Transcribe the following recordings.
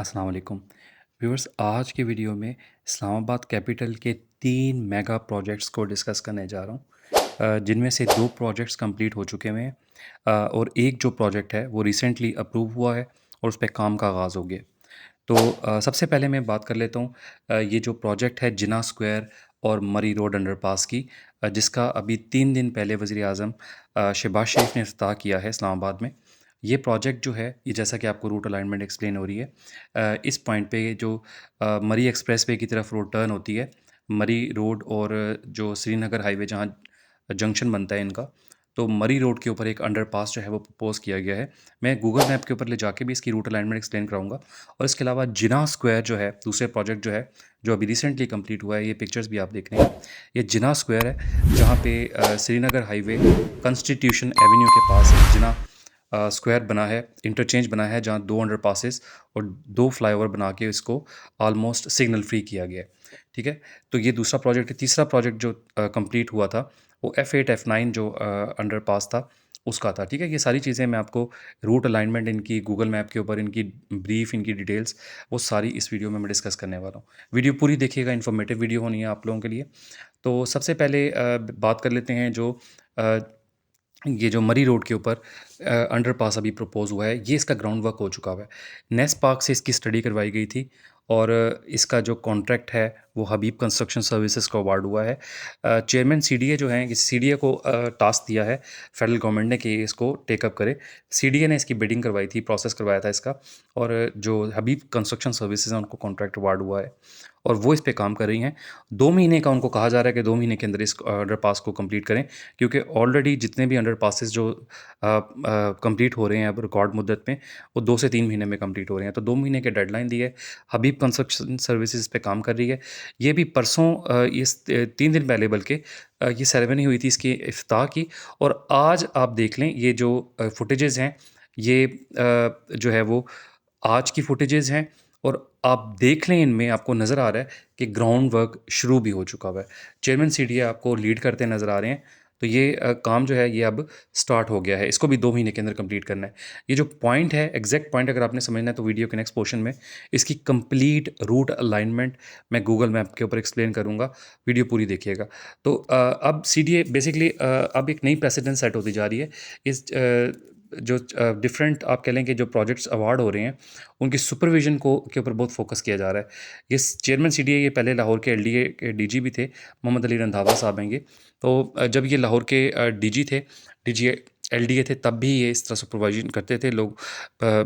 अस्सलाम वालेकुम व्यूअर्स। आज की वीडियो में इस्लामाबाद कैपिटल के 3 मेगा प्रोजेक्ट्स को डिस्कस करने जा रहा हूँ, जिनमें से 2 प्रोजेक्ट्स कंप्लीट हो चुके हुए हैं, और एक जो प्रोजेक्ट है वो रिसेंटली अप्रूव हुआ है और उस पे काम का आगाज़ हो गया। तो सबसे पहले मैं बात कर लेता हूँ, ये जो प्रोजेक्ट है जिना स्क्वायर और मरी रोड अंडरपास की, जिसका अभी 3 दिन पहले वज़ीर आज़म शहबाज शरीफ ने इफ्तिताह किया है इस्लामाबाद में। ये प्रोजेक्ट जो है, ये जैसा कि आपको रूट अलाइनमेंट एक्सप्लेन हो रही है, इस पॉइंट पे जो मरी एक्सप्रेसवे की तरफ रोड टर्न होती है, मरी रोड और जो श्रीनगर हाईवे जहाँ जंक्शन बनता है इनका, तो मरी रोड के ऊपर एक अंडरपास जो है वो प्रपोज़ किया गया है। मैं गूगल मैप के ऊपर ले जाके भी इसकी रूट अलाइनमेंट एक्सप्लेन कराऊँगा। और इसके अलावा जिना स्क्वायर जो है, दूसरे प्रोजेक्ट जो है, जो अभी रिसेंटली कंप्लीट हुआ है, ये पिक्चर्स भी आप देख रहे हैं। ये जिना स्क्वायर है, जहाँ पे श्रीनगर हाईवे कॉन्स्टिट्यूशन एवेन्यू के पास एक जिना स्क्वायर बना है, इंटरचेंज बना है, जहाँ 2 अंडरपासेस और 2 फ्लाईओवर बना के इसको ऑलमोस्ट सिग्नल फ्री किया गया है। ठीक है? तो ये दूसरा प्रोजेक्ट है। तीसरा प्रोजेक्ट जो कंप्लीट हुआ था, वो F8 F9 जो अंडरपास था, उसका था। ठीक है? ये सारी चीज़ें मैं आपको रूट अलाइनमेंट इनकी गूगल मैप के ऊपर, इनकी ब्रीफ, इनकी डिटेल्स, वो सारी इस वीडियो में मैं डिस्कस करने वाला हूँ। वीडियो पूरी देखिएगा, इन्फॉर्मेटिव वीडियो होनी है आप लोगों के लिए। तो सबसे पहले बात कर लेते हैं जो अ, ये जो मरी रोड के ऊपर अंडरपास अभी प्रपोज़ हुआ है, ये इसका ग्राउंड वर्क हो चुका हुआ है। नेस पार्क से इसकी स्टडी करवाई गई थी और इसका जो कॉन्ट्रैक्ट है वो हबीब कंस्ट्रक्शन सर्विसेज को अवार्ड हुआ है। चेयरमैन सीडीए जो हैं, इस सीडीए को टास्क दिया है फेडरल गवर्नमेंट ने कि इसको टेकअप करे। सीडीए ने इसकी बिडिंग करवाई थी, प्रोसेस करवाया था इसका, और जो हबीब कंस्ट्रक्शन सर्विसेज हैं उनको कॉन्ट्रैक्ट अवार्ड हुआ है और वो इस पे काम कर रही हैं। 2 महीने का उनको कहा जा रहा है कि 2 महीने के अंदर इस अंडरपास को कंप्लीट करें, क्योंकि ऑलरेडी जितने भी अंडरपासेस जो कंप्लीट हो रहे हैं अब रिकॉर्ड मुद्दत में, वो 2 से 3 महीने में कंप्लीट हो रहे हैं। तो 2 महीने की डेडलाइन दी है। हबीब कंस्ट्रक्शन सर्विसेज पे काम कर रही है। ये भी परसों, इस 3 दिन पहले बल्कि, ये सेरेमनी हुई थी इसकी इफ्तिताह की। और आज आप देख लें, ये जो फुटेजेस हैं, ये जो है वो आज की फुटेजेस हैं, और आप देख लें, इनमें आपको नज़र आ रहा है कि ग्राउंड वर्क शुरू भी हो चुका हुआ है। चेयरमैन सीडीए आपको लीड करते नज़र आ रहे हैं। तो ये काम जो है ये अब स्टार्ट हो गया है। इसको भी 2 महीने के अंदर कंप्लीट करना है। ये जो पॉइंट है, एग्जैक्ट पॉइंट अगर आपने समझना है, तो वीडियो के नेक्स्ट पोर्शन में इसकी कंप्लीट रूट अलाइनमेंट मैं गूगल मैप के ऊपर एक्सप्लेन करूँगा। वीडियो पूरी देखिएगा। तो अब सीडीए बेसिकली अब एक नई प्रेसिडेंट सेट होती जा रही है। इस जो डिफरेंट आप कह लें कि जो प्रोजेक्ट्स अवार्ड हो रहे हैं, उनकी सुपरविज़न को के ऊपर बहुत फोकस किया जा रहा है। ये चेयरमैन सीडीए, ये पहले लाहौर के एलडीए के डीजी भी थे, मोहम्मद अली रंधावा साहब हैं ये। तो जब ये लाहौर के डीजी थे, डीजी एलडीए थे, तब भी ये इस तरह सुपरवाइजन करते थे। लोग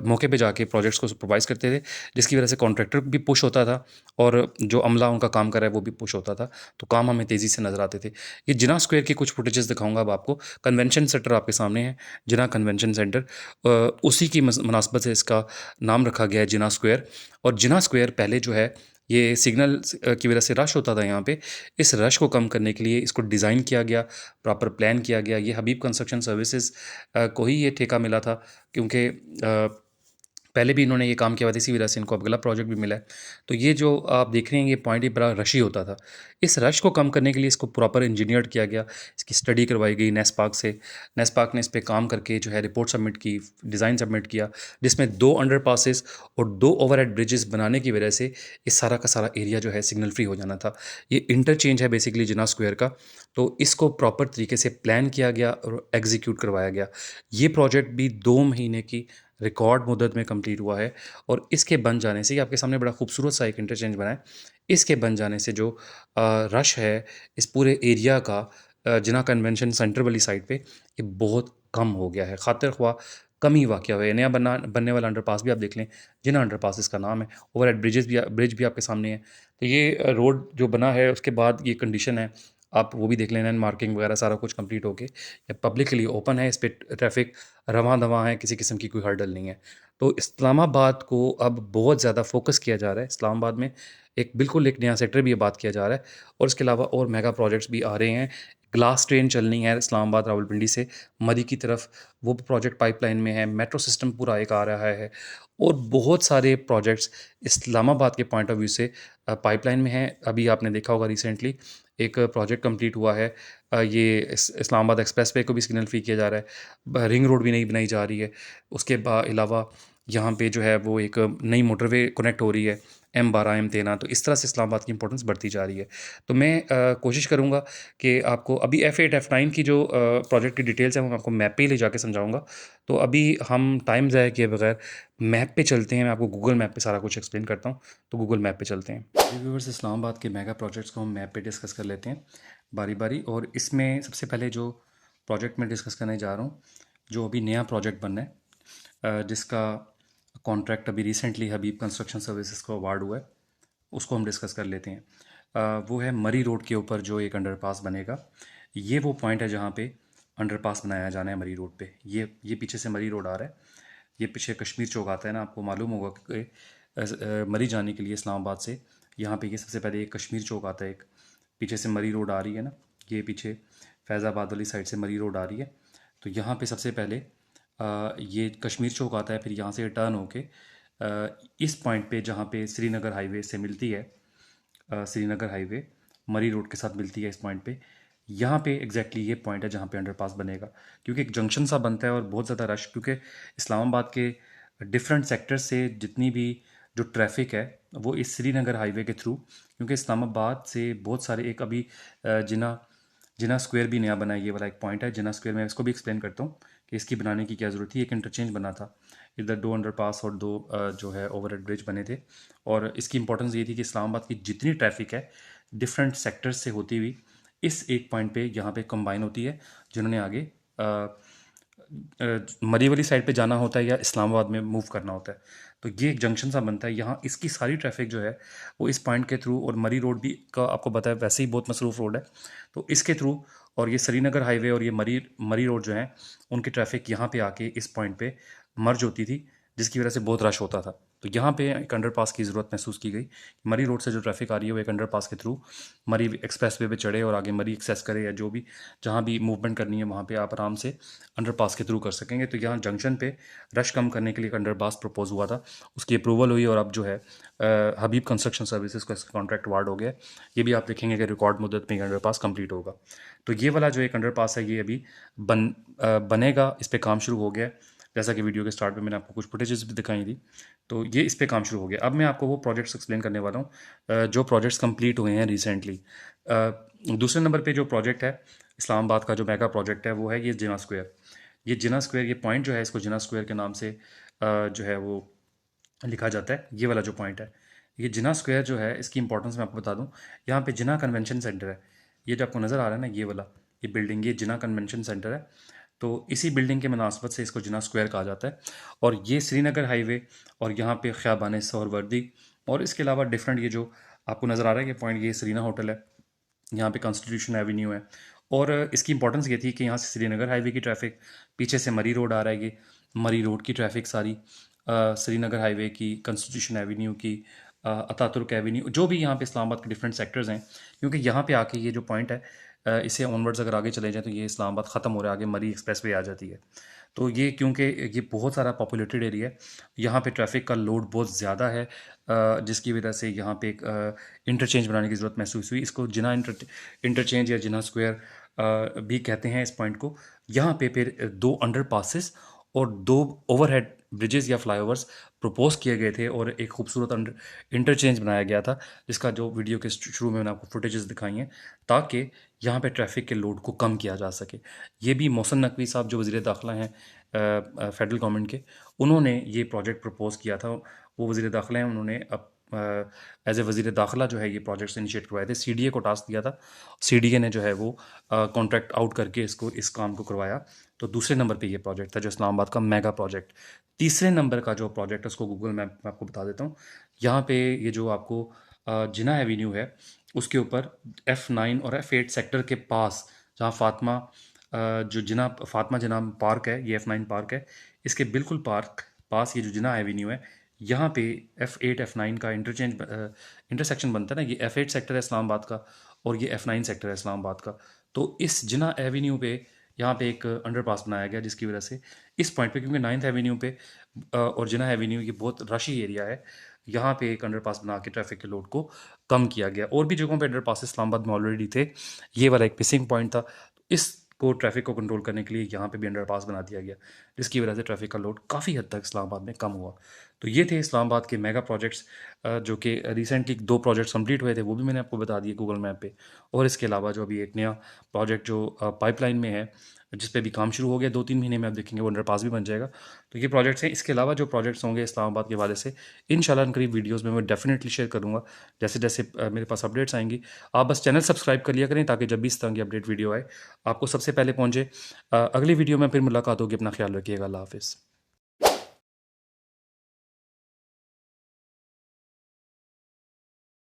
मौके पे जाके प्रोजेक्ट्स को सुपरवाइज़ करते थे, जिसकी वजह से कॉन्ट्रैक्टर भी पुश होता था और जो अमला उनका काम कर रहा है वो भी पुश होता था। तो काम हमें तेज़ी से नज़र आते थे। ये जिना स्क्वायर की कुछ फुटेजेस दिखाऊँगा अब आपको। कन्वेंशन सेंटर आपके सामने है, जिना कन्वेंशन सेंटर। उसी की मुनासबत से इसका नाम रखा गया है जिना स्क्वायर। और जिना स्क्वायर पहले जो है, ये सिग्नल की वजह से रश होता था यहाँ पे। इस रश को कम करने के लिए इसको डिज़ाइन किया गया, प्रॉपर प्लान किया गया। ये हबीब कंस्ट्रक्शन सर्विसेज को ही ये ठेका मिला था, क्योंकि पहले भी इन्होंने ये काम किया हुआ था, इसी वजह से इनको अब अगला प्रोजेक्ट भी मिला है। तो ये जो आप देख रहे हैं, ये पॉइंट ही बड़ा रशी होता था। इस रश को कम करने के लिए इसको प्रॉपर इंजीनियर्ड किया गया, इसकी स्टडी करवाई गई नेस्पाक से। नेस्पाक ने इस पे काम करके जो है रिपोर्ट सबमिट की, डिज़ाइन सबमिट किया, जिसमें 2 अंडरपासेस और 2 ओवरहेड ब्रिजेस बनाने की वजह से इस सारा का सारा एरिया जो है सिग्नल फ्री हो जाना था। ये इंटरचेंज है बेसिकली जिना स्क्वायर का। तो इसको प्रॉपर तरीके से प्लान किया गया और एग्जीक्यूट करवाया गया। ये प्रोजेक्ट भी 2 महीने की रिकॉर्ड मुद्दत में कंप्लीट हुआ है। और इसके बन जाने से, ये आपके सामने बड़ा खूबसूरत सा एक इंटरचेंज बना है। इसके बन जाने से जो रश है इस पूरे एरिया का, जिना कन्वेंशन सेंटर वाली साइड पे, ये बहुत कम हो गया है। खातिर ख्वाह कम ही वाक़या हुआ है। नया बनने वाला अंडरपास भी आप देख लें, जिना अंडरपास इसका नाम है। ओवरहेड ब्रिज भी आपके सामने है। तो ये रोड जो बना है, उसके बाद ये कंडीशन है, आप वो भी देख लें। लाइन मार्किंग वगैरह सारा कुछ कंप्लीट होके ये पब्लिक के लिए ओपन है। इस पे ट्रैफिक रवां-दवां है, किसी किस्म की कोई हर्डल नहीं है। तो इस्लामाबाद को अब बहुत ज़्यादा फ़ोकस किया जा रहा है। इस्लामाबाद में एक बिल्कुल एक नया सेक्टर भी ये बात किया जा रहा है, और इसके अलावा और मेगा प्रोजेक्ट्स भी आ रहे हैं। ग्लास ट्रेन चलनी है इस्लामाबाद रावलपिंडी से मरी की तरफ, वो प्रोजेक्ट पाइपलाइन में है। मेट्रो सिस्टम पूरा एक आ रहा है, और बहुत सारे प्रोजेक्ट्स इस्लामाबाद के पॉइंट ऑफ व्यू से पाइपलाइन में हैं। अभी आपने देखा होगा रिसेंटली एक प्रोजेक्ट कंप्लीट हुआ है, ये इस्लामाबाद एक्सप्रेस वे को भी सिग्नल फ्री किया जा रहा है। रिंग रोड भी नई बनाई जा रही है। उसके अलावा यहाँ पे जो है वो एक नई मोटरवे कनेक्ट हो रही है, M12 M13, तो इस तरह से इस्लामाबाद की इंपॉर्टेंस बढ़ती जा रही है। तो मैं कोशिश करूँगा कि आपको अभी F8 F9 की जो प्रोजेक्ट की डिटेल्स हैं वो मैं आपको मैप पे ही ले जाके समझाऊँगा। तो अभी हम टाइम ज़ाया किए बगैर मैप पे चलते हैं, मैं आपको गूगल मैप पे सारा कुछ एक्सप्लेन करता हूँ, तो गूगल मैप पे चलते हैं। जी व्यूअर्स, इस्लामाबाद के मेगा प्रोजेक्ट्स को हम मैप पे डिस्कस कर लेते हैं बारी-बारी, और इसमें सबसे पहले जो प्रोजेक्ट मैं डिस्कस करने जा रहा हूँ, जो अभी नया प्रोजेक्ट बनना है, जिसका कॉन्ट्रैक्ट अभी रिसेंटली हबीब कंस्ट्रक्शन सर्विसेज को अवार्ड हुआ है, उसको हम डिस्कस कर लेते हैं। वो है मरी रोड के ऊपर जो एक अंडरपास बनेगा। ये वो पॉइंट है जहाँ पे अंडरपास बनाया जाना है मरी रोड पे। ये पीछे से मरी रोड आ रहा है, ये पीछे कश्मीर चौक आता है ना, आपको मालूम होगा कि मरी जाने के लिए इस्लामाबाद से यहाँ पे ये सबसे पहले एक कश्मीर चौक आता है, एक पीछे से मरी रोड आ रही है ना, ये पीछे फैज़ाबाद वाली साइड से मरी रोड आ रही है। तो यहाँ पे सबसे पहले ये कश्मीर चौक आता है, फिर यहाँ से टर्न होके इस पॉइंट पे जहाँ पे श्रीनगर हाईवे से मिलती है, श्रीनगर हाईवे मरी रोड के साथ मिलती है इस पॉइंट पे, यहाँ पे एग्जैक्टली ये पॉइंट है जहाँ पे अंडरपास बनेगा। क्योंकि एक जंक्शन सा बनता है और बहुत ज़्यादा रश, क्योंकि इस्लामाबाद के डिफरेंट सेक्टर से जितनी भी जो ट्रैफिक है वो इस श्रीनगर हाईवे के थ्रू, क्योंकि इस्लामाबाद से बहुत सारे, एक अभी जिना जिना स्क्वायर भी नया बना है, ये वाला एक पॉइंट है जिना स्क्वायर, मैं इसको भी एक्सप्लेन करता हूँ कि इसकी बनाने की क्या ज़रूरत थी। एक इंटरचेंज बना था, इधर 2 अंडरपास और 2 जो है ओवरहेड ब्रिज बने थे, और इसकी इंपॉर्टेंस ये थी कि इस्लामाबाद की जितनी ट्रैफिक है डिफरेंट सेक्टर्स से होती हुई इस एक पॉइंट पे यहाँ पे कंबाइन होती है, जिन्होंने आगे मरी वाली साइड पे जाना होता है या इस्लामाबाद में मूव करना होता है। तो ये एक जंक्शन सा बनता है, यहाँ इसकी सारी ट्रैफिक जो है वो इस पॉइंट के थ्रू, और मरी रोड भी का आपको पता है वैसे ही बहुत मसरूफ़ रोड है, तो इसके थ्रू, और ये श्रीनगर हाईवे और ये मरी मरी रोड जो है उनकी ट्रैफिक यहाँ पे आके इस पॉइंट पे मर्ज होती थी, जिसकी वजह से बहुत रश होता था। तो यहाँ पे एक अंडरपास की ज़रूरत महसूस की गई। मरी रोड से जो ट्रैफिक आ रही है वो एक अंडरपास के थ्रू मरी एक्सप्रेस वे पे चढ़े और आगे मरी एक्सेस करे, या जो भी जहाँ भी मूवमेंट करनी है वहाँ पे आप आराम से अंडरपास के थ्रू कर सकेंगे। तो यहाँ जंक्शन पे रश कम करने के लिए एक अंडरपास प्रपोज हुआ था, उसकी अप्रूवल हुई, और अब जो है हबीब कंस्ट्रक्शन सर्विसेज को इसका कॉन्ट्रैक्ट अवार्ड हो गया। ये भी आप देखेंगे कि रिकॉर्ड मुद्दत में अंडरपास कंप्लीट होगा। तो ये वाला जो एक अंडरपास है ये अभी बनेगा, इस पर काम शुरू हो गया है। जैसा कि वीडियो के स्टार्ट में मैंने आपको कुछ फुटेजेस भी दिखाई थी, तो ये इस पे काम शुरू हो गया। अब मैं आपको वो प्रोजेक्ट्स एक्सप्लेन करने वाला हूँ जो प्रोजेक्ट्स कंप्लीट हुए हैं रिसेंटली। दूसरे नंबर पे जो प्रोजेक्ट है इस्लामाबाद का, जो मेगा प्रोजेक्ट है, वो है ये जिना स्क्वायर। ये जिना स्क्वायर, ये पॉइंट जो है इसको जिना स्क्वायर के नाम से जो है वो लिखा जाता है। ये वाला जो पॉइंट है, ये जिना स्क्वायर जो है, इसकी इंपॉर्टेंस मैं आपको बता दूं। यहाँ पे जिना कन्वेंशन सेंटर है, ये जो आपको नज़र आ रहा है ना, ये वाला ये बिल्डिंग, ये जिना कन्वेंशन सेंटर है। तो इसी बिल्डिंग के मुनासबत से इसको जिना स्क्वायर कहा जाता है। और ये श्रीनगर हाईवे, और यहाँ पे ख़ियाबान सोहरवर्दी, और इसके अलावा डिफरेंट ये जो आपको नज़र आ रहा है ये पॉइंट, ये सरीना होटल है, यहाँ पे कॉन्स्टिट्यूशन एवेन्यू है। और इसकी इंपॉर्टेंस ये थी कि यहाँ से श्रीनगर हाईवे की ट्रैफिक, पीछे से मरी रोड आ रहा है, ये मरी रोड की ट्रैफिक सारी श्रीनगर हाईवे की, कॉन्स्टिट्यूशन एवेन्यू की, अतातुर्क एवेन्यू, जो भी यहाँ पे इस्लामाबाद के डिफरेंट सेक्टर्स हैं, क्योंकि यहाँ पे आके ये जो पॉइंट है इसे ऑनवर्ड्स अगर आगे चले जाए तो ये इस्लामाबाद ख़त्म हो रहा है, आगे मरी एक्सप्रेस वे आ जाती है। तो ये क्योंकि ये बहुत सारा पॉपुलेटेड एरिया है, यहाँ पे ट्रैफिक का लोड बहुत ज़्यादा है, जिसकी वजह से यहाँ पे एक इंटरचेंज बनाने की ज़रूरत महसूस हुई। इसको जिना इंटरचेंज या जिना स्क्वायर भी कहते हैं इस पॉइंट को। यहाँ पे फिर 2 अंडर पासिस और 2 ओवरहेड ब्रिजेस या फ्लाईओवर्स प्रपोज किए गए थे, और एक खूबसूरत इंटरचेंज बनाया गया था, जिसका जो वीडियो के शुरू में मैंने आपको फुटेजेस दिखाई हैं, ताकि यहाँ पे ट्रैफिक के लोड को कम किया जा सके। ये भी मोहसिन नकवी साहब जो वज़ीर दाखिला हैं फेडरल गवर्नमेंट के, उन्होंने ये प्रोजेक्ट प्रपोज किया था। वो वज़ीर दाखिला हैं, उन्होंने अब एज ए वज़ीर दाखिला जो है ये प्रोजेक्ट्स इनिशिएट करवाए थे। सीडीए को टास्क दिया था, सीडीए ने जो है वो कॉन्ट्रैक्ट आउट करके इस काम को करवाया। तो दूसरे नंबर पे ये प्रोजेक्ट था जो इस्लामाबाद का मेगा प्रोजेक्ट। तीसरे नंबर का जो प्रोजेक्ट है उसको गूगल मैप में आपको बता देता हूँ। यहाँ पे ये जो आपको जिना एवेन्यू है उसके ऊपर F9 और F8 सेक्टर के पास, जहाँ जो जिना फातिमा जिना पार्क है, ये F9 पार्क है, इसके बिल्कुल पास ये जो जिना एवेन्यू है, यहाँ पे F8 F9 का इंटरसेक्शन बनता है ना, ये F8 सेक्टर है इस्लामाबाद का, और ये F9 सेक्टर है इस्लामाबाद का। तो इस जिना एवेन्यू पे यहाँ पे एक अंडरपास बनाया गया, जिसकी वजह से इस पॉइंट पे, क्योंकि 9th एवेन्यू पे और जिना एवेन्यू ये बहुत रशी एरिया है, यहाँ पे एक अंडरपास बना के ट्रैफिक के लोड को कम किया गया। और भी जगहों पे अंडरपास इस्लामाबाद में ऑलरेडी थे, ये वाला एक मिसिंग पॉइंट था। इस को ट्रैफ़िक को कंट्रोल करने के लिए यहाँ पे भी अंडरपास बना दिया गया, जिसकी वजह से ट्रैफ़िक का लोड काफ़ी हद तक इस्लामाबाद में कम हुआ। तो ये थे इस्लामाबाद के मेगा प्रोजेक्ट्स, जो कि रिसेंटली 2 प्रोजेक्ट्स कंप्लीट हुए थे, वो भी मैंने आपको बता दिए गूगल मैप पे। और इसके अलावा जो अभी एक नया प्रोजेक्ट जो पाइपलाइन में है, जिस पे भी काम शुरू हो गया, 2-3 महीने में आप देखेंगे वो अंडरपास भी बन जाएगा। तो ये प्रोजेक्ट्स हैं। इसके अलावा जो प्रोजेक्ट्स होंगे इस्लामाबाद के हवाले से, इंशाल्लाह इन करीब वीडियोज़ में मैं डेफ़िनेटली शेयर करूँगा, जैसे-जैसे मेरे पास अपडेट्स आएँगी। आप बस चैनल सब्सक्राइब कर लिया करें, ताकि जब भी इस तरह की अपडेट वीडियो आए, आपको सबसे पहले पहुँचे। अगली वीडियो में फिर मुलाकात होगी। अपना ख्याल रखिएगा। अल्लाह हाफ़िज़।